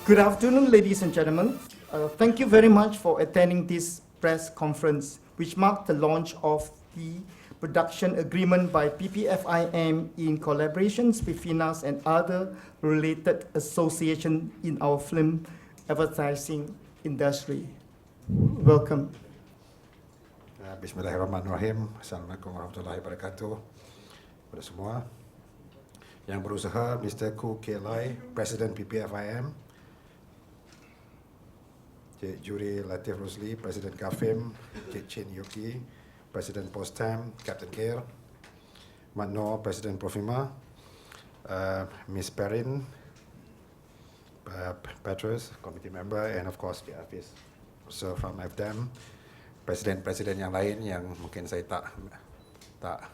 Good afternoon, ladies and gentlemen. Thank you very much for attending this press conference, which marked the launch of the production agreement by PPFIM in collaborations with FINAS and other related associations in our film advertising industry. Welcome. Bismillahirrahmanirrahim. Assalamualaikum warahmatullahi wabarakatuh. Kepada semua yang berusaha, Mr. Ku Kelai, Presiden PPFIM, Cik Juri Latif Rosli, Presiden Kafim, Cik Chin Yuki, Presiden Postam, Captain Kir, Mat Noor, Presiden Profima, Miss Perrin, Petrus, Committee Member, and of course Cik Hafiz, so from FDM, Presiden-Presiden yang lain yang mungkin saya tak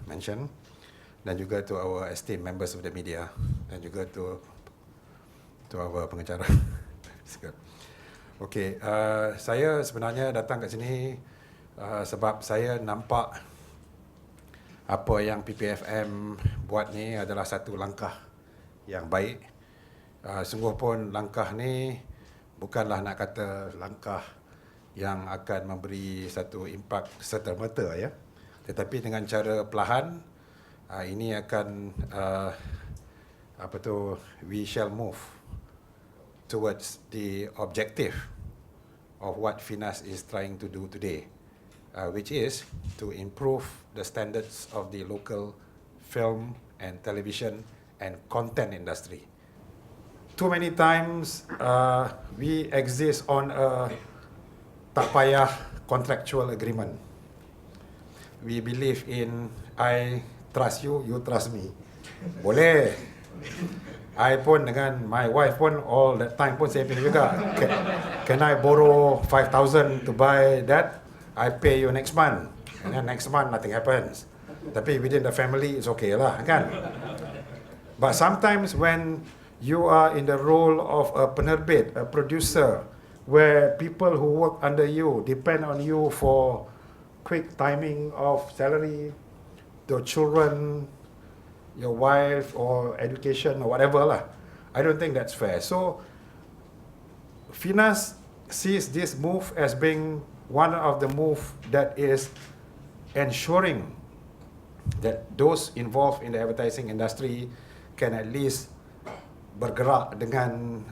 mention, dan juga to our esteemed members of the media, dan juga to our pengacara. Okey, saya sebenarnya datang kat sini sebab saya nampak apa yang PPFM buat ni adalah satu langkah yang baik. Sungguh pun langkah ni bukanlah nak kata langkah yang akan memberi satu impak serta-merta, ya. Tetapi dengan cara perlahan, ini akan we shall move towards the objective of what FINAS is trying to do today, which is to improve the standards of the local film and television and content industry. Too many times we exist on a tak payah contractual agreement. We believe in I trust you, you trust me. Boleh. I pun dengan my wife pun all that time pun saya pilih juga. Can I borrow 5,000 to buy that? I pay you next month. And then next month nothing happens. Tapi within the family it's okay lah, kan? But sometimes when you are in the role of a penerbit, a producer, where people who work under you depend on you for quick timing of salary, the children, your wife or education or whatever lah. I don't think that's fair. So FINAS sees this move as being one of the move that is ensuring that those involved in the advertising industry can at least bergerak dengan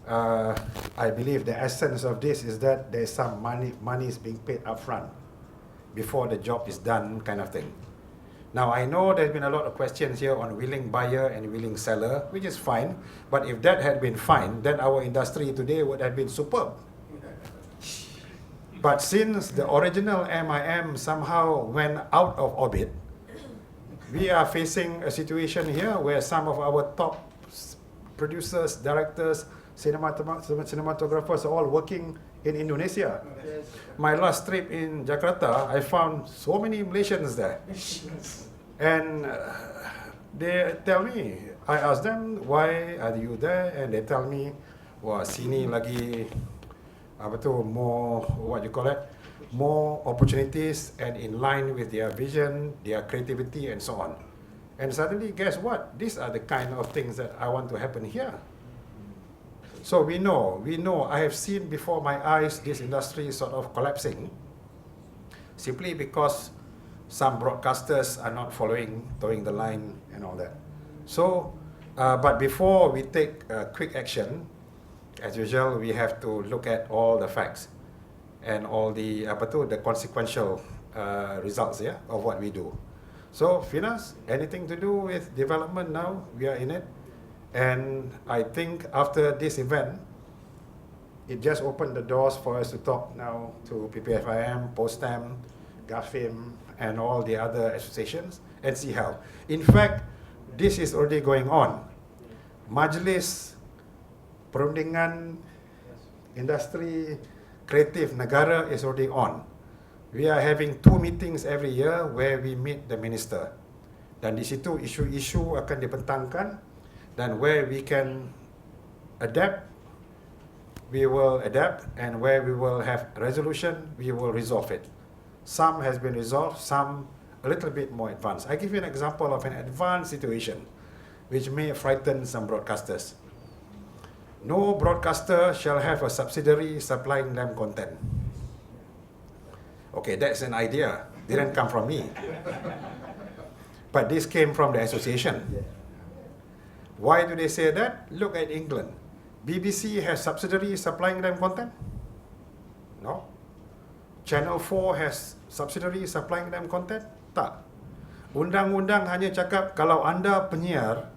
I believe the essence of this is that there is some money is being paid upfront before the job is done, kind of thing. Now, I know there's been a lot of questions here on willing buyer and willing seller, which is fine. But if that had been fine, then our industry today would have been superb. But since the original MIM somehow went out of orbit, we are facing a situation here where some of our top producers, directors, cinematographers are all working in Indonesia. My last trip in Jakarta, I found so many Malaysians there. And they tell me, I ask them, why are you there? And they tell me, wah, sini lagi, more, what you call it, more opportunities and in line with their vision, their creativity and so on. And suddenly, guess what? These are the kind of things that I want to happen here. So we know, I have seen before my eyes this industry sort of collapsing simply because some broadcasters are not towing the line and all that. So, but before we take quick action, as usual, we have to look at all the facts and all the consequential results, yeah, of what we do. So, FINAS, anything to do with development now, we are in it. And I think after this event, it just opened the doors for us to talk now to PPFIM, Postam, GAFIM, and all the other associations and see how. In fact, this is already going on. Majlis Perundingan Industri Kreatif Negara is already on. We are having 2 meetings every year where we meet the minister. Dan di situ isu-isu akan dibentangkan. Then where we can adapt, we will adapt, and where we will have resolution, we will resolve it. Some has been resolved, some a little bit more advanced. I give you an example of an advanced situation which may frighten some broadcasters. no broadcaster shall have a subsidiary supplying them content. Okay, that's an idea. Didn't come from me. But this came from the association. Why do they say that? Look at England. BBC has subsidiaries supplying them content? No. Channel 4 has subsidiaries supplying them content? Tak. Undang-undang hanya cakap kalau anda penyiar,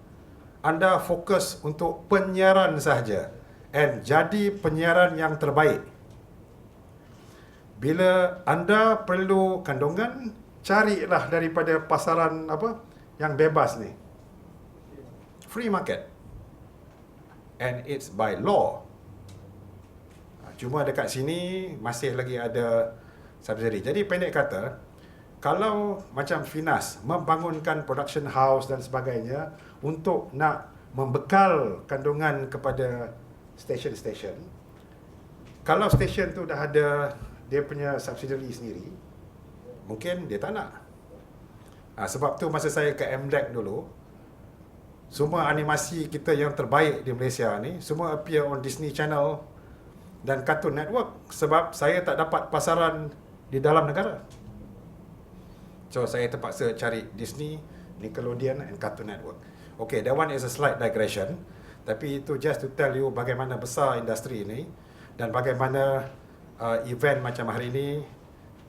anda fokus untuk penyiaran sahaja and jadi penyiaran yang terbaik. Bila anda perlu kandungan, carilah daripada pasaran yang bebas ni. Free market. And it's by law. Cuma dekat sini masih lagi ada subsidiary. Jadi pendek kata, kalau macam FINAS membangunkan production house dan sebagainya untuk nak membekal kandungan kepada stesen-stesen, kalau stesen tu dah ada dia punya subsidiary sendiri, mungkin dia tak nak. Sebab tu masa saya ke MDEC dulu, semua animasi kita yang terbaik di Malaysia ni semua appear on Disney Channel dan Cartoon Network sebab saya tak dapat pasaran di dalam negara. So saya terpaksa cari Disney, Nickelodeon and Cartoon Network. Okay, that one is a slight digression. Tapi itu just to tell you bagaimana besar industri ini dan bagaimana event macam hari ini,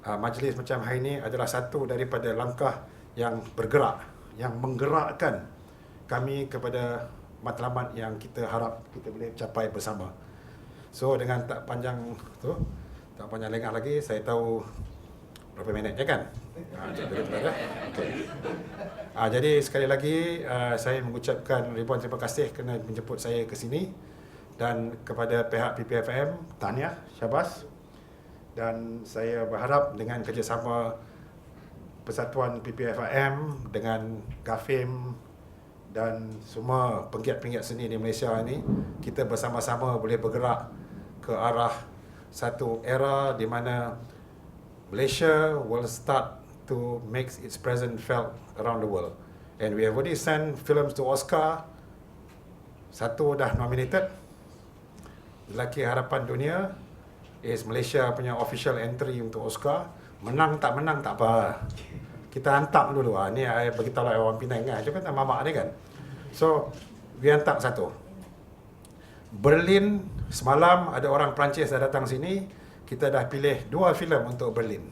majlis macam hari ini adalah satu daripada langkah yang bergerak, yang menggerakkan kami kepada matlamat yang kita harap kita boleh capai bersama. So dengan tak panjang lengah lagi, saya tahu berapa minit je kan? Okay. Jadi sekali lagi saya mengucapkan ribuan terima kasih kerana menjemput saya ke sini, dan kepada pihak PPFM, tahniah, syabas. Dan saya berharap dengan kerjasama Persatuan PPFM dengan GAFIM dan semua penggiat-penggiat seni di Malaysia ini, kita bersama-sama boleh bergerak ke arah satu era di mana Malaysia will start to make its presence felt around the world. And we have already sent films to Oscar. Satu dah nominated. Lelaki Harapan Dunia is Malaysia punya official entry untuk Oscar. Menang tak apa. Kita hantar dulu. Ni saya beritahu lah orang Penang kan. Cuma kan mamak ni kan. So, we hantar satu. Berlin, semalam ada orang Perancis dah datang sini. Kita dah pilih 2 filem untuk Berlin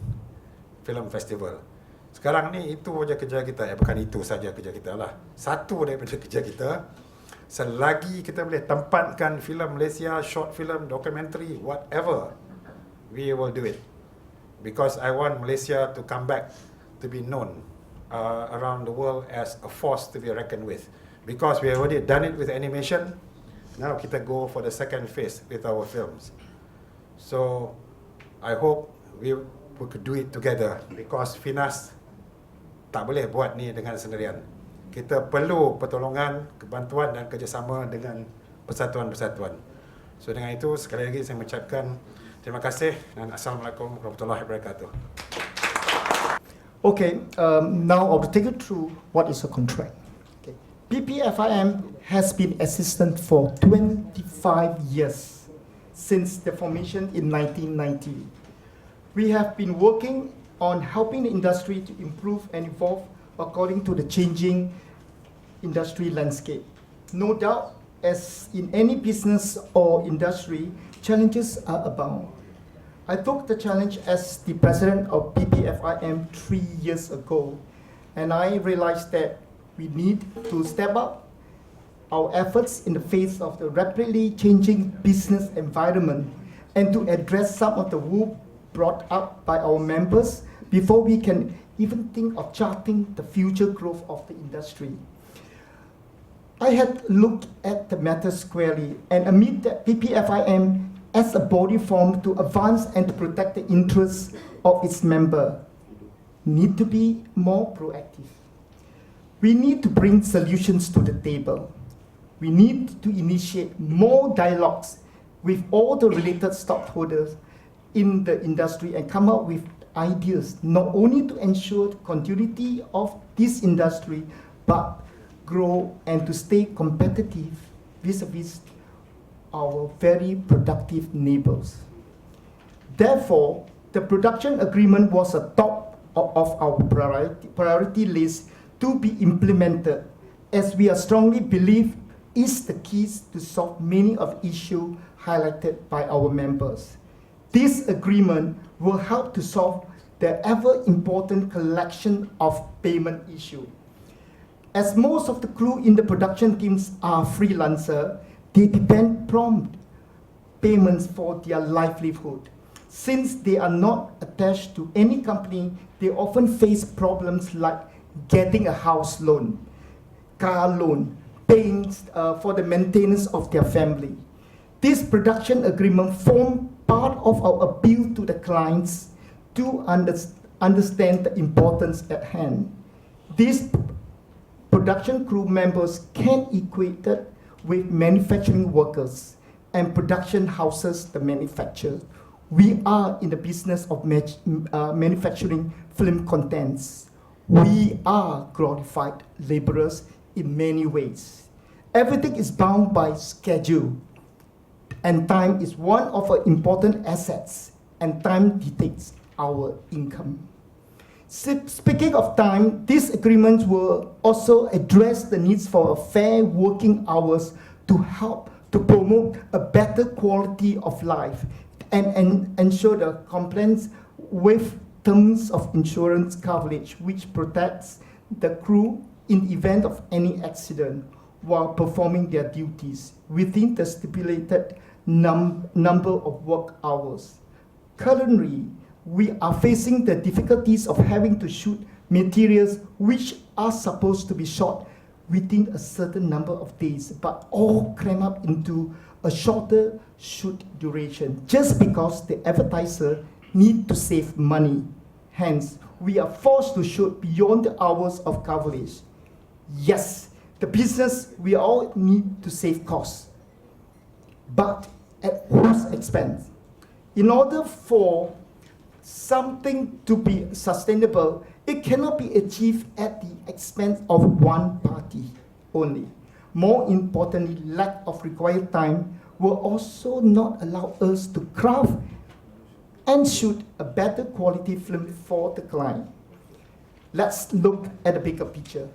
Film Festival. Sekarang ni itu saja kerja kita. Bukan itu saja kerja kita lah. Satu daripada kerja kita. Selagi kita boleh tempatkan filem Malaysia, short film, documentary, whatever, we will do it. Because I want Malaysia to come back to be known around the world as a force to be reckoned with. Because we have already done it with animation, now kita go for the second phase with our films. So, I hope we could do it together, because FINAS tak boleh buat ni dengan sendirian. Kita perlu pertolongan, bantuan dan kerjasama dengan persatuan-persatuan. So dengan itu, sekali lagi saya mengucapkan terima kasih dan Assalamualaikum warahmatullahi wabarakatuh. Okay, now I'll take you through what is a contract. Okay. PPFIM has been existent for 25 years since the formation in 1990. We have been working on helping the industry to improve and evolve according to the changing industry landscape. No doubt, as in any business or industry, challenges are abound. I took the challenge as the president of PPFIM 3 years ago, and I realized that we need to step up our efforts in the face of the rapidly changing business environment and to address some of the woes brought up by our members before we can even think of charting the future growth of the industry. I had looked at the matter squarely and admit that PPFIM as a body formed to advance and to protect the interests of its member need to be more proactive. We need to bring solutions to the table. We need to initiate more dialogues with all the related stakeholders in the industry and come up with ideas not only to ensure the continuity of this industry but grow and to stay competitive vis-a-vis our very productive neighbors. Therefore, the production agreement was a top of our priority list to be implemented, as we are strongly believe is the keys to solve many of issues highlighted by our members. This agreement will help to solve the ever-important collection of payment issue. As most of the crew in the production teams are freelancer, they depend prompt payments for their livelihood. Since they are not attached to any company, they often face problems like getting a house loan, car loan, paying for the maintenance of their family. This production agreement forms part of our appeal to the clients to understand the importance at hand. These production crew members can equate it with manufacturing workers and production houses the manufacturers. We are in the business of manufacturing film contents. We are glorified laborers in many ways. Everything is bound by schedule, and time is one of our important assets, and time dictates our income. Speaking of time, these agreements will also address the needs for fair working hours to help to promote a better quality of life and ensure the compliance with terms of insurance coverage, which protects the crew in the event of any accident while performing their duties within the stipulated number of work hours. Currently, we are facing the difficulties of having to shoot materials which are supposed to be shot within a certain number of days, but all cram up into a shorter shoot duration just because the advertiser need to save money. Hence, we are forced to shoot beyond the hours of coverage. Yes, the business, we all need to save costs, but at whose expense? In order for something to be sustainable, it cannot be achieved at the expense of one party only. More importantly, lack of required time will also not allow us to craft and shoot a better quality film for the client. Let's look at the bigger picture.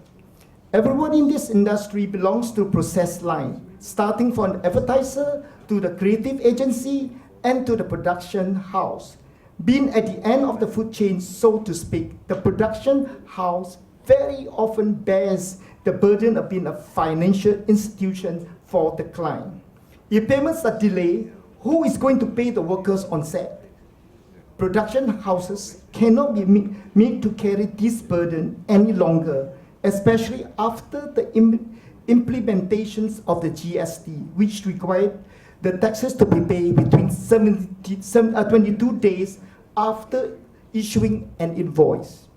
Everyone in this industry belongs to a process line, starting from the advertiser to the creative agency and to the production house. Being at the end of the food chain, so to speak, the production house very often bears the burden of being a financial institution for the client. If payments are delayed, who is going to pay the workers on set? Production houses cannot be made to carry this burden any longer, especially after the implementations of the GST, which required the taxes to be paid between 22 days after issuing an invoice.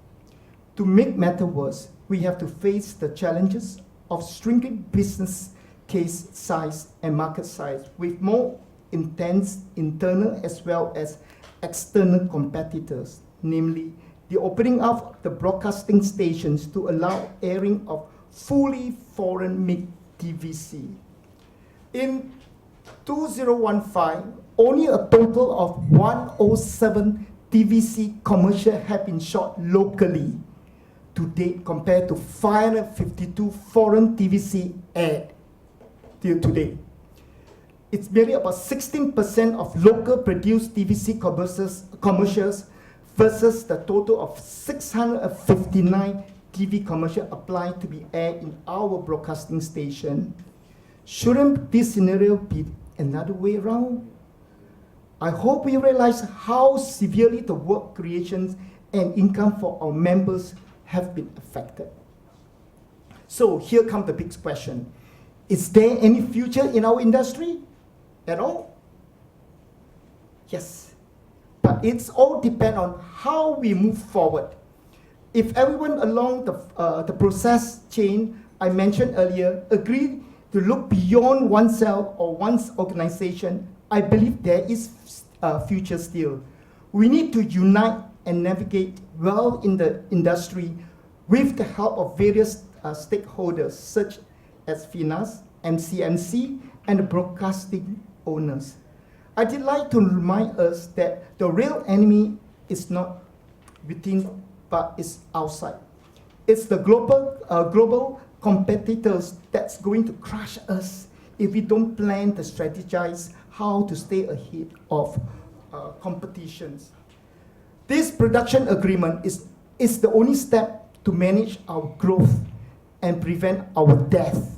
To make matters worse, we have to face the challenges of shrinking business case size and market size with more intense internal as well as external competitors, namely the opening up of the broadcasting stations to allow airing of fully foreign-made TVC. In 2015, only a total of 107 TVC commercials have been shot locally to date compared to 552 foreign TVC aired till today. It's merely about 16% of local produced TVC commercials versus the total of 659 TV commercials applied to be aired in our broadcasting station. Shouldn't this scenario be another way around? I hope we realize how severely the work creations and income for our members have been affected. So here comes the big question. Is there any future in our industry at all? Yes, but it's all depend on how we move forward. If everyone along the process chain I mentioned earlier agree to look beyond oneself or one's organization, I believe there is a future still. We need to unite and navigate well in the industry with the help of various stakeholders such as FINAS, MCMC, and the broadcasting owners. I did like to remind us that the real enemy is not within, but is outside. It's the global competitors that's going to crush us if we don't plan to strategize how to stay ahead of competitions. This production agreement is the only step to manage our growth and prevent our death.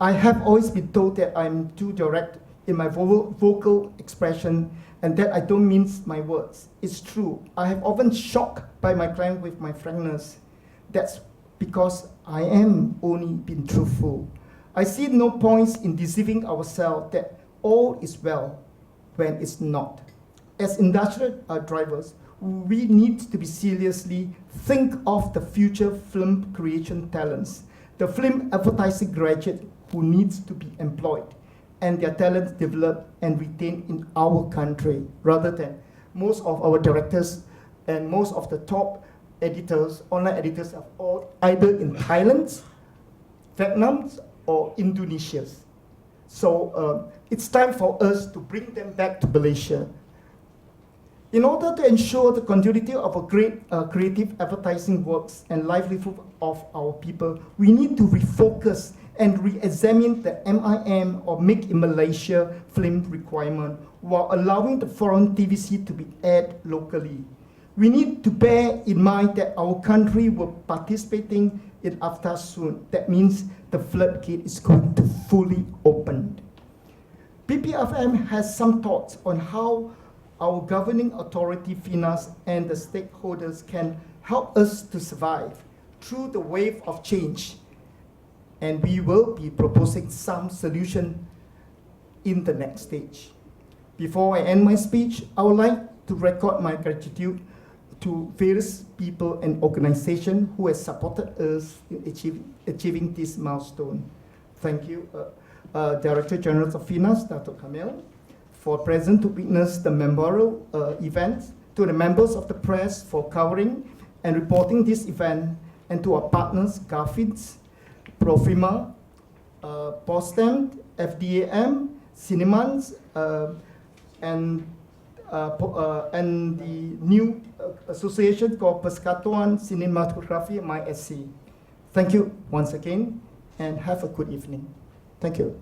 I have always been told that I'm too direct in my vocal expression and that I don't mince my words. It's true. I have often shocked by my client with my frankness. That's because I am only being truthful. I see no points in deceiving ourselves that all is well when it's not. As industrial drivers, we need to be seriously think of the future film creation talents, the film advertising graduate who needs to be employed, and their talents developed and retained in our country, rather than most of our directors and most of the top editors, online editors, are all either in Thailand, Vietnam, or Indonesia. So it's time for us to bring them back to Malaysia. In order to ensure the continuity of a great creative advertising works and livelihood of our people, we need to refocus and re-examine the MIM or Make in Malaysia film requirement while allowing the foreign TVC to be aired locally. We need to bear in mind that our country will be participating in AFTA soon. That means the floodgate is going to fully open. PPFM has some thoughts on how our governing authority, FINAS, and the stakeholders can help us to survive through the wave of change. And we will be proposing some solution in the next stage. Before I end my speech, I would like to record my gratitude to various people and organizations who have supported us in achieving this milestone. Thank you, Director General of FINAS, Dato Kamil, for present to witness the memorial event, to the members of the press for covering and reporting this event, and to our partners, Garfins, Profima, Postem, FDAM, Cinemans, and the new association called Persatuan Cinematography, MySC. Thank you once again, and have a good evening. Thank you.